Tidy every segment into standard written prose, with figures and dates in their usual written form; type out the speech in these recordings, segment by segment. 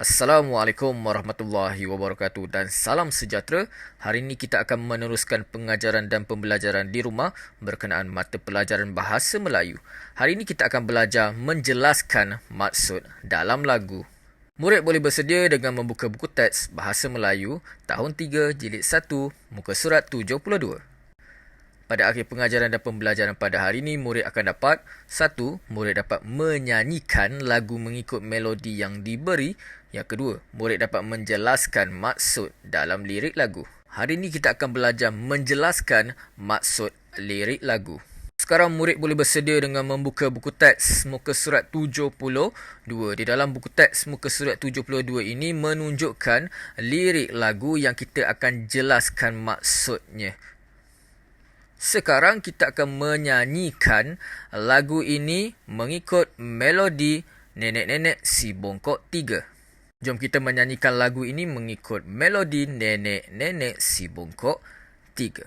Assalamualaikum warahmatullahi wabarakatuh dan salam sejahtera. Hari ini kita akan meneruskan pengajaran dan pembelajaran di rumah berkenaan mata pelajaran Bahasa Melayu. Hari ini kita akan belajar menjelaskan maksud dalam lagu. Murid boleh bersedia dengan membuka buku teks Bahasa Melayu tahun 3 jilid 1 muka surat 72. Pada akhir pengajaran dan pembelajaran pada hari ini, murid akan dapat 1. Murid dapat menyanyikan lagu mengikut melodi yang diberi. Yang kedua, murid dapat menjelaskan maksud dalam lirik lagu. Hari ini kita akan belajar menjelaskan maksud lirik lagu. Sekarang murid boleh bersedia dengan membuka buku teks muka surat 72. Di dalam buku teks muka surat 72 ini menunjukkan lirik lagu yang kita akan jelaskan maksudnya. Sekarang kita akan menyanyikan lagu ini mengikut melodi Nenek-Nenek Si Bongkok 3. Jom kita menyanyikan lagu ini mengikut melodi Nenek-Nenek Si Bongkok 3.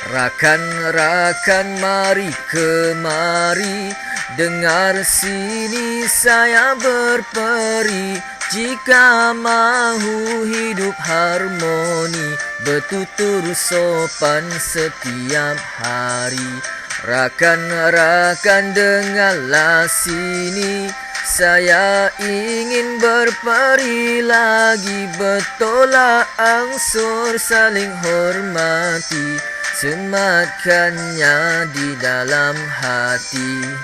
Rakan-rakan mari kemari, dengar sini saya berperi. Jika mahu hidup harmoni, bertutur sopan setiap hari. Rakan-rakan dengarlah sini, saya ingin berperi lagi. Bertolak angsur saling hormati, sematkannya di dalam hati.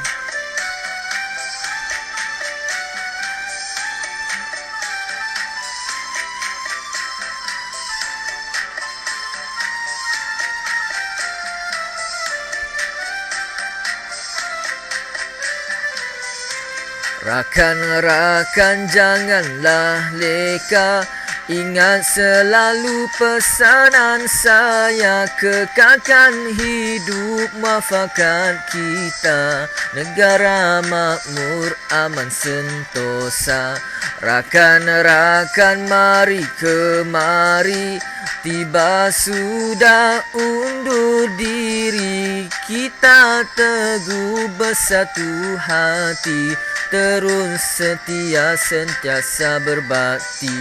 Rakan-rakan janganlah leka, ingat selalu pesanan saya. Kekalkan hidup muafakat kita, negara makmur aman sentosa. Rakan-rakan mari kemari, tiba sudah undur diri. Kita teguh bersatu hati, terus setia sentiasa berbakti.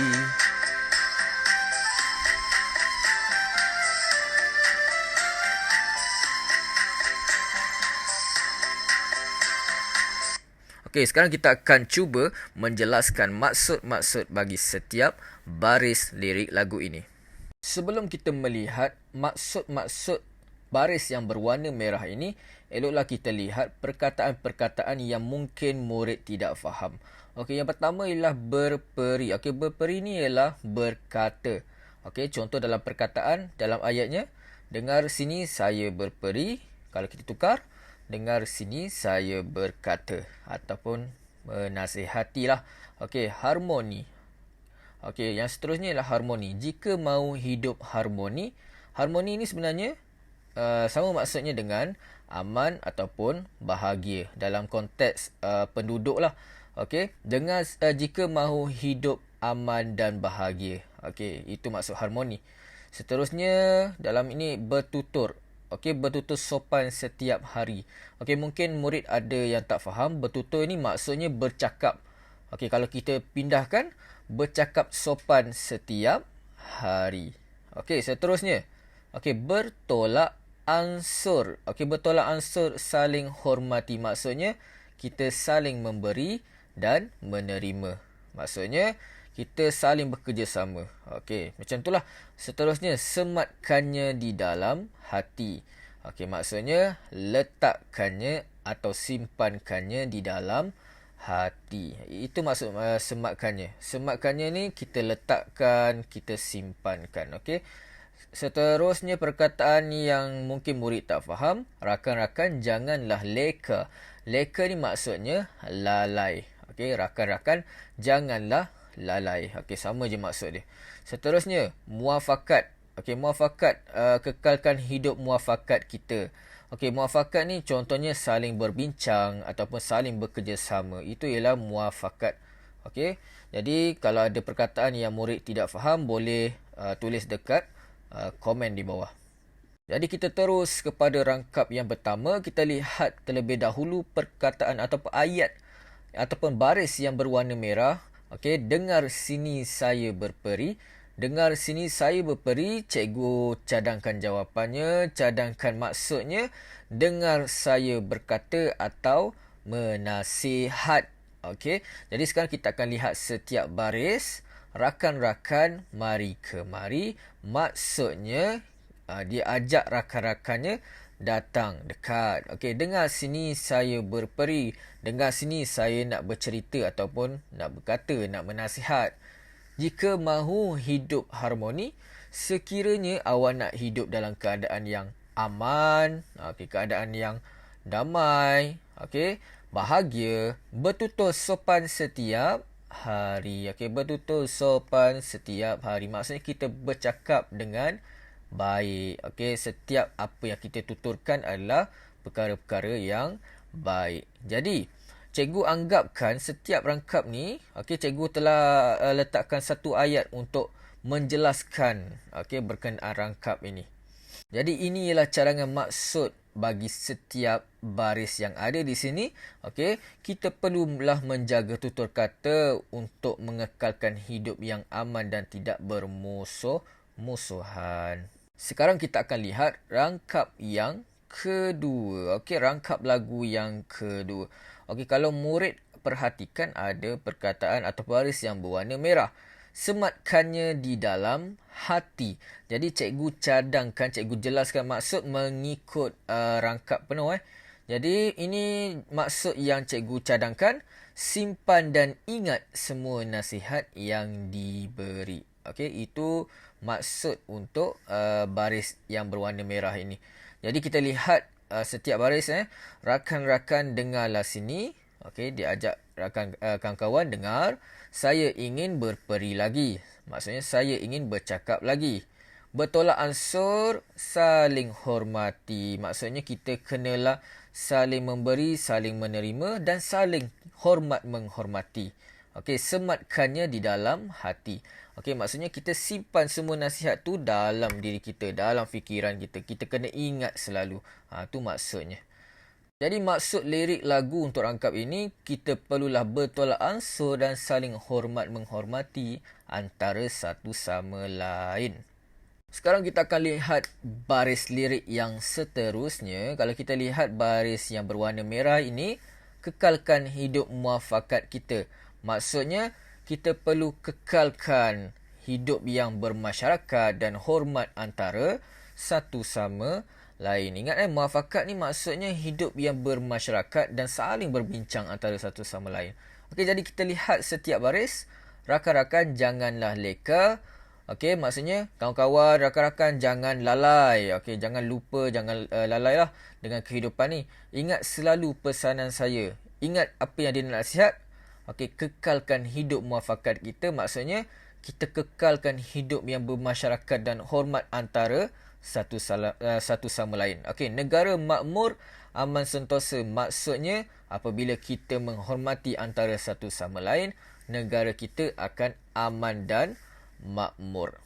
Okey, sekarang kita akan cuba menjelaskan maksud-maksud bagi setiap baris lirik lagu ini. Sebelum kita melihat maksud-maksud baris yang berwarna merah ini, eloklah kita lihat perkataan-perkataan yang mungkin murid tidak faham. Okey, yang pertama ialah berperi. Okey, berperi ni ialah berkata. Okey, contoh dalam perkataan dalam ayatnya, dengar sini saya berperi. Kalau kita tukar, dengar sini saya berkata ataupun menasihatilah. Okey, harmoni. Okey, yang seterusnya ialah harmoni. Jika mahu hidup harmoni, harmoni ini sebenarnya sama maksudnya dengan aman ataupun bahagia dalam konteks penduduk lah. Okey, dengan jika mahu hidup aman dan bahagia. Okey, itu maksud harmoni. Seterusnya dalam ini bertutur. Okey, bertutur sopan setiap hari. Okey, mungkin murid ada yang tak faham. Bertutur ni maksudnya bercakap. Okey, kalau kita pindahkan, bercakap sopan setiap hari. Okey, seterusnya. Okey, bertolak ansur. Okey, bertolak ansur saling hormati. Maksudnya, kita saling memberi dan menerima. Maksudnya, kita saling bekerjasama. Okey, macam itulah. Seterusnya, sematkannya di dalam hati. Okey, maksudnya letakkannya atau simpankannya di dalam hati. Itu maksud sematkannya. Sematkannya ni kita letakkan, kita simpankan. Okey. Seterusnya perkataan yang mungkin murid tak faham. Rakan-rakan janganlah leka. Leka ni maksudnya lalai. Okey, rakan-rakan janganlah lalai. Okey, sama je maksud dia. Seterusnya, muafakat. Okey, muafakat, kekalkan hidup muafakat kita. Okey, muafakat ni contohnya saling berbincang ataupun saling bekerjasama. Itu ialah muafakat. Okey, jadi kalau ada perkataan yang murid tidak faham, boleh tulis dekat komen di bawah. Jadi kita terus kepada rangkap yang pertama. Kita lihat terlebih dahulu perkataan ataupun ayat ataupun baris yang berwarna merah. Okey, dengar sini saya berperi. Dengar sini saya berperi. Cikgu cadangkan jawapannya, cadangkan maksudnya. Dengar saya berkata atau menasihat. Okey, jadi sekarang kita akan lihat setiap baris. Rakan-rakan mari kemari. Maksudnya dia ajak rakan-rakannya datang dekat. Okey, dengar sini saya berperi. Dengar sini saya nak bercerita ataupun nak berkata, nak menasihat. Jika mahu hidup harmoni, sekiranya awak nak hidup dalam keadaan yang aman, keadaan yang damai, bahagia, bertutur sopan setiap hari. Bertutur sopan setiap hari. Maksudnya kita bercakap dengan baik. Setiap apa yang kita tuturkan adalah perkara-perkara yang baik. Jadi, cikgu anggapkan setiap rangkap ni, cikgu telah letakkan satu ayat untuk menjelaskan berkenaan rangkap ini. Jadi, ini ialah cadangan maksud bagi setiap baris yang ada di sini. Kita perlulah menjaga tutur kata untuk mengekalkan hidup yang aman dan tidak bermusuhan. Sekarang kita akan lihat rangkap yang kedua. Rangkap lagu yang kedua. Kalau murid perhatikan ada perkataan atau baris yang berwarna merah. Sematkannya di dalam hati. Jadi cikgu cadangkan, cikgu jelaskan maksud mengikut rangkap penuh. Jadi ini maksud yang cikgu cadangkan. Simpan dan ingat semua nasihat yang diberi. Itu maksud untuk baris yang berwarna merah ini. Jadi kita lihat setiap baris. Rakan-rakan dengarlah sini. Dia ajak kawan-kawan dengar. Saya ingin berperi lagi. Maksudnya saya ingin bercakap lagi. Bertolak ansur, saling hormati. Maksudnya kita kenalah saling memberi, saling menerima dan saling hormat menghormati. Sematkannya di dalam hati. Maksudnya kita simpan semua nasihat tu dalam diri kita, dalam fikiran kita. Kita kena ingat selalu. Tu maksudnya. Jadi maksud lirik lagu untuk rangkap ini, kita perlulah bertolak ansur dan saling hormat menghormati antara satu sama lain. Sekarang kita akan lihat baris lirik yang seterusnya. Kalau kita lihat baris yang berwarna merah ini, kekalkan hidup muafakat kita. Maksudnya, kita perlu kekalkan hidup yang bermasyarakat dan hormat antara satu sama lain. Ingat muafakat ni maksudnya hidup yang bermasyarakat dan saling berbincang antara satu sama lain. Jadi kita lihat setiap baris. Rakan-rakan janganlah leka. Maksudnya kawan-kawan, rakan-rakan jangan lalai. Jangan lupa, jangan lalai lah dengan kehidupan ni. Ingat selalu pesanan saya. Ingat apa yang dia nasihat. Kekalkan hidup muafakat kita. Maksudnya kita kekalkan hidup yang bermasyarakat dan hormat antara satu sama lain. Negara makmur, aman sentosa. Maksudnya apabila kita menghormati antara satu sama lain, negara kita akan aman dan makmur.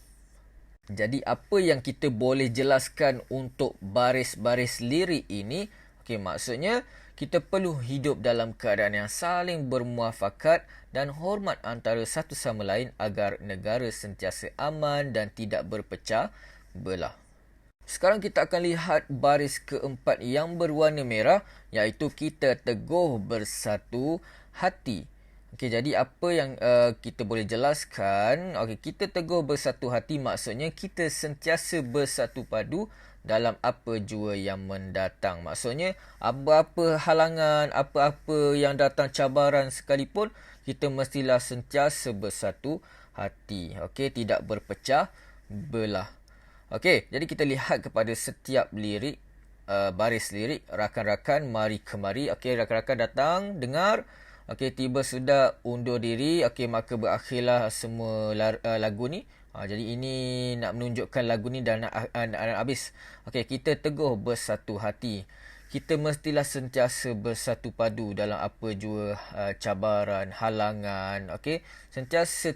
Jadi apa yang kita boleh jelaskan untuk baris-baris lirik ini? Maksudnya kita perlu hidup dalam keadaan yang saling bermuafakat dan hormat antara satu sama lain agar negara sentiasa aman dan tidak berpecah belah. Sekarang kita akan lihat baris keempat yang berwarna merah, iaitu kita teguh bersatu hati. Jadi apa yang kita boleh jelaskan? Kita teguh bersatu hati maksudnya kita sentiasa bersatu padu dalam apa jua yang mendatang. Maksudnya apa-apa halangan, apa-apa yang datang cabaran sekalipun, kita mestilah sentiasa bersatu hati. Tidak berpecah belah. Jadi kita lihat kepada setiap lirik, baris lirik. Rakan-rakan mari kemari. Rakan-rakan datang, dengar. Tiba sudah undur diri. Maka berakhirlah semua lagu ni. Jadi ini nak menunjukkan lagu ni dah nak habis. Kita teguh bersatu hati. Kita mestilah sentiasa bersatu padu dalam apa jua cabaran, halangan. Sentiasa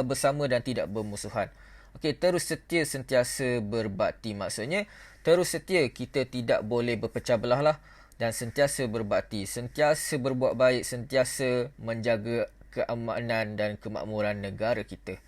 bersama dan tidak bermusuhan. Okey, terus setia sentiasa berbakti. Maksudnya, terus setia, kita tidak boleh berpecah belah lah. Dan sentiasa berbakti, sentiasa berbuat baik, sentiasa menjaga keamanan dan kemakmuran negara kita.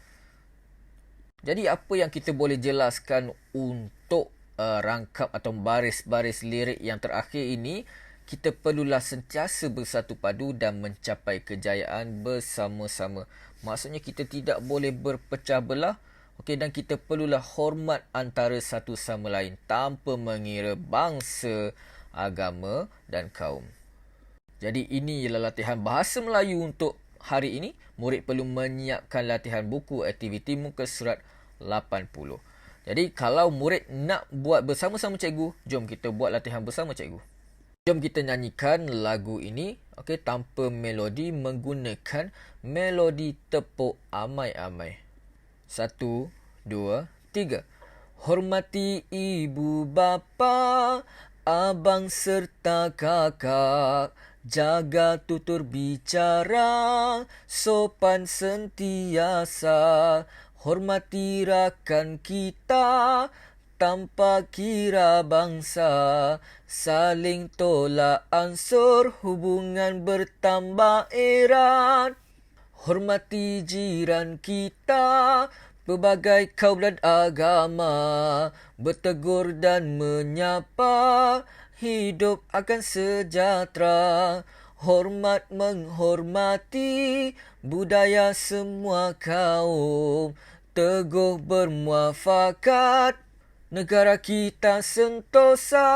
Jadi apa yang kita boleh jelaskan untuk rangkap atau baris-baris lirik yang terakhir ini, kita perlulah sentiasa bersatu padu dan mencapai kejayaan bersama-sama. Maksudnya kita tidak boleh berpecah belah. Okey, dan kita perlulah hormat antara satu sama lain tanpa mengira bangsa, agama dan kaum. Jadi ini ialah latihan bahasa Melayu untuk hari ini. Murid perlu menyiapkan latihan buku aktiviti muka surat 80. Jadi kalau murid nak buat bersama-sama cikgu, jom kita buat latihan bersama cikgu. Jom kita nyanyikan lagu ini, okey, tanpa melodi, menggunakan melodi tepuk amai-amai. 1, 2, 3. Hormati ibu bapa, abang serta kakak, jaga tutur bicara, sopan sentiasa, hormati rakan kita, tanpa kira bangsa, saling tolak ansur, hubungan bertambah erat. Hormati jiran kita, pelbagai kaum dan agama, bertegur dan menyapa, hidup akan sejahtera. Hormat menghormati budaya semua kaum, teguh bermuafakat, negara kita sentosa.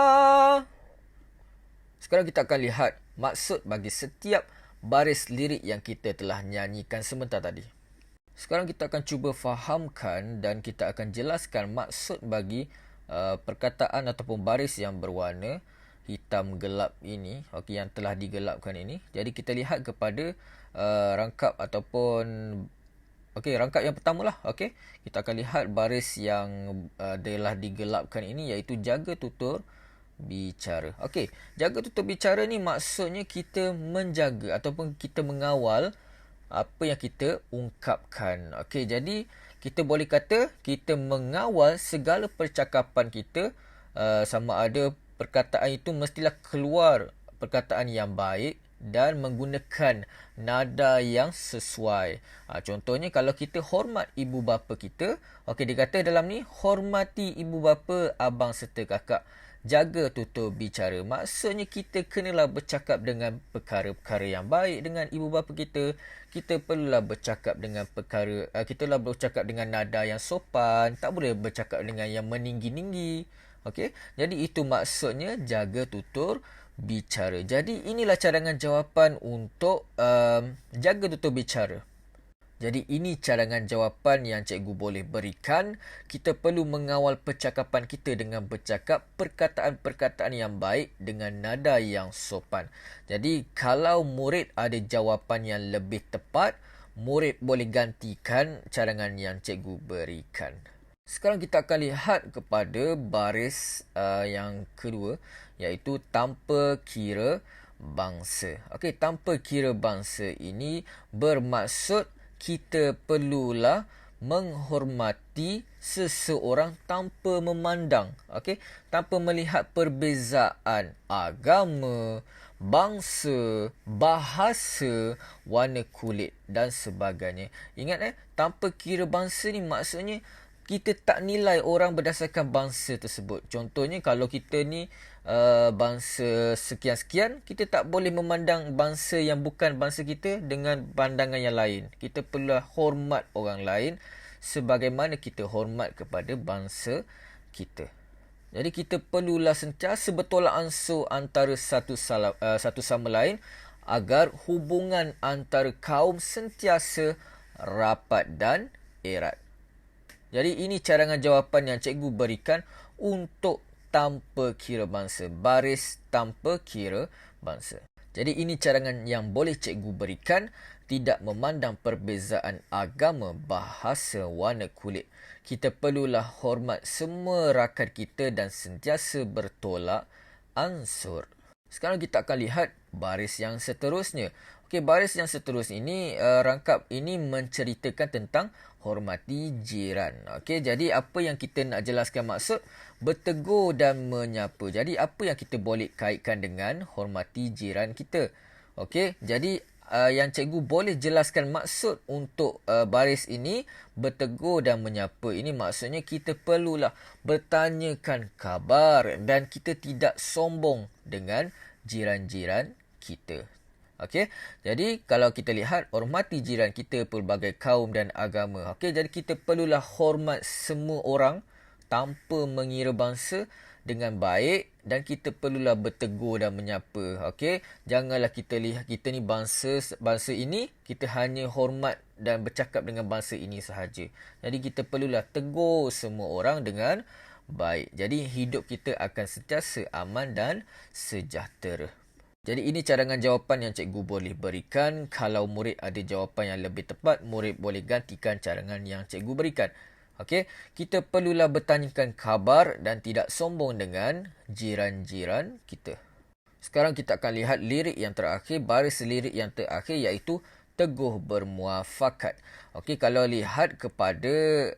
Sekarang kita akan lihat maksud bagi setiap baris lirik yang kita telah nyanyikan sebentar tadi. Sekarang kita akan cuba fahamkan dan kita akan jelaskan maksud bagi perkataan ataupun baris yang berwarna hitam gelap ini, okey, yang telah digelapkan ini. Jadi kita lihat kepada rangkap ataupun rangkap yang pertama lah. Okey, kita akan lihat baris yang telah digelapkan ini, iaitu jaga tutur bicara. Okey, jaga tutur bicara ni maksudnya kita menjaga ataupun kita mengawal apa yang kita ungkapkan. Okey, jadi kita boleh kata kita mengawal segala percakapan kita, sama ada perkataan itu mestilah keluar perkataan yang baik dan menggunakan nada yang sesuai. Contohnya kalau kita hormat ibu bapa kita, okey, dia kata dalam ni, hormati ibu bapa, abang serta kakak, jaga tutur bicara. Maksudnya kita kenalah bercakap dengan perkara-perkara yang baik dengan ibu bapa kita. Kita perlulah bercakap dengan kitalah bercakap dengan nada yang sopan, tak boleh bercakap dengan yang meninggi-ninggi. Okey, jadi itu maksudnya jaga tutur bicara. Jadi inilah cadangan jawapan untuk jaga tutur bicara. Jadi ini cadangan jawapan yang cikgu boleh berikan. Kita perlu mengawal percakapan kita dengan bercakap perkataan-perkataan yang baik dengan nada yang sopan. Jadi kalau murid ada jawapan yang lebih tepat, murid boleh gantikan cadangan yang cikgu berikan. Sekarang kita akan lihat kepada baris yang kedua, iaitu tanpa kira bangsa. Okey, tanpa kira bangsa ini bermaksud kita perlulah menghormati seseorang tanpa memandang, okey, tanpa melihat perbezaan agama, bangsa, bahasa, warna kulit dan sebagainya. Ingat tanpa kira bangsa ni maksudnya kita tak nilai orang berdasarkan bangsa tersebut. Contohnya kalau kita ni bangsa sekian-sekian, kita tak boleh memandang bangsa yang bukan bangsa kita dengan pandangan yang lain. Kita perlu hormat orang lain sebagaimana kita hormat kepada bangsa kita. Jadi kita perlulah sentiasa bertolak ansur antara satu sama lain agar hubungan antara kaum sentiasa rapat dan erat. Jadi ini cadangan jawapan yang cikgu berikan untuk tanpa kira bangsa. Baris tanpa kira bangsa. Jadi ini cadangan yang boleh cikgu berikan. Tidak memandang perbezaan agama, bahasa, warna kulit. Kita perlulah hormat semua rakan kita dan sentiasa bertolak ansur. Sekarang kita akan lihat baris yang seterusnya. Okey, baris yang seterusnya ini, rangkap ini menceritakan tentang hormati jiran. Okey, jadi apa yang kita nak jelaskan maksud bertegur dan menyapa. Jadi apa yang kita boleh kaitkan dengan hormati jiran kita? Okey, jadi yang cikgu boleh jelaskan maksud untuk baris ini bertegur dan menyapa ini, maksudnya kita perlulah bertanyakan khabar dan kita tidak sombong dengan jiran-jiran kita. Okey, jadi kalau kita lihat, hormati jiran kita pelbagai kaum dan agama. Okey, jadi kita perlulah hormat semua orang tanpa mengira bangsa dengan baik, dan kita perlulah bertegur dan menyapa. Okey, janganlah kita lihat kita ni bangsa ini, kita hanya hormat dan bercakap dengan bangsa ini sahaja. Jadi kita perlulah tegur semua orang dengan baik. Jadi hidup kita akan sentiasa aman dan sejahtera. Jadi ini cadangan jawapan yang cikgu boleh berikan. Kalau murid ada jawapan yang lebih tepat, murid boleh gantikan cadangan yang cikgu berikan. Okey, kita perlulah bertanyakan khabar dan tidak sombong dengan jiran-jiran kita. Sekarang kita akan lihat lirik yang terakhir, baris lirik yang terakhir, iaitu teguh bermuafakat. Okey, kalau lihat kepada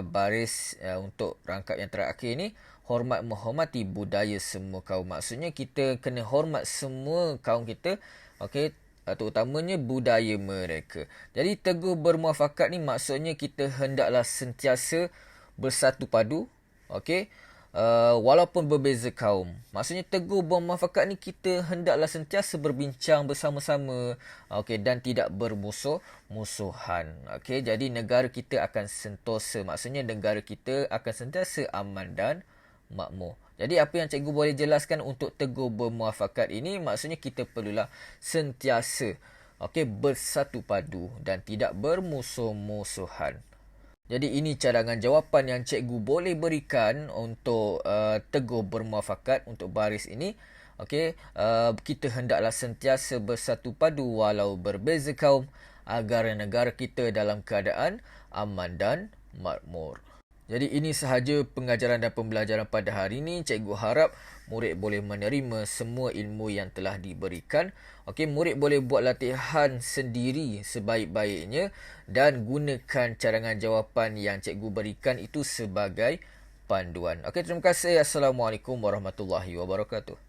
baris untuk rangkap yang terakhir ni, hormat menghormati budaya semua kaum. Maksudnya kita kena hormat semua kaum kita, okey, terutamanya budaya mereka. Jadi teguh bermuafakat ni maksudnya kita hendaklah sentiasa bersatu padu, okey, walaupun berbeza kaum. Maksudnya teguh bermuafakat ni kita hendaklah sentiasa berbincang bersama-sama, okey, dan tidak bermusuh-musuhan. Okey, jadi negara kita akan sentosa. Maksudnya negara kita akan sentiasa aman dan makmur. Jadi apa yang cikgu boleh jelaskan untuk teguh bermuafakat ini, maksudnya kita perlulah sentiasa, okey, bersatu padu dan tidak bermusuh-musuhan. Jadi ini cadangan jawapan yang cikgu boleh berikan untuk teguh bermuafakat untuk baris ini. Okey, kita hendaklah sentiasa bersatu padu walau berbeza kaum agar negara kita dalam keadaan aman dan makmur. Jadi ini sahaja pengajaran dan pembelajaran pada hari ini. Cikgu harap murid boleh menerima semua ilmu yang telah diberikan. Okey, murid boleh buat latihan sendiri sebaik-baiknya dan gunakan cadangan jawapan yang cikgu berikan itu sebagai panduan. Okey, terima kasih. Assalamualaikum warahmatullahi wabarakatuh.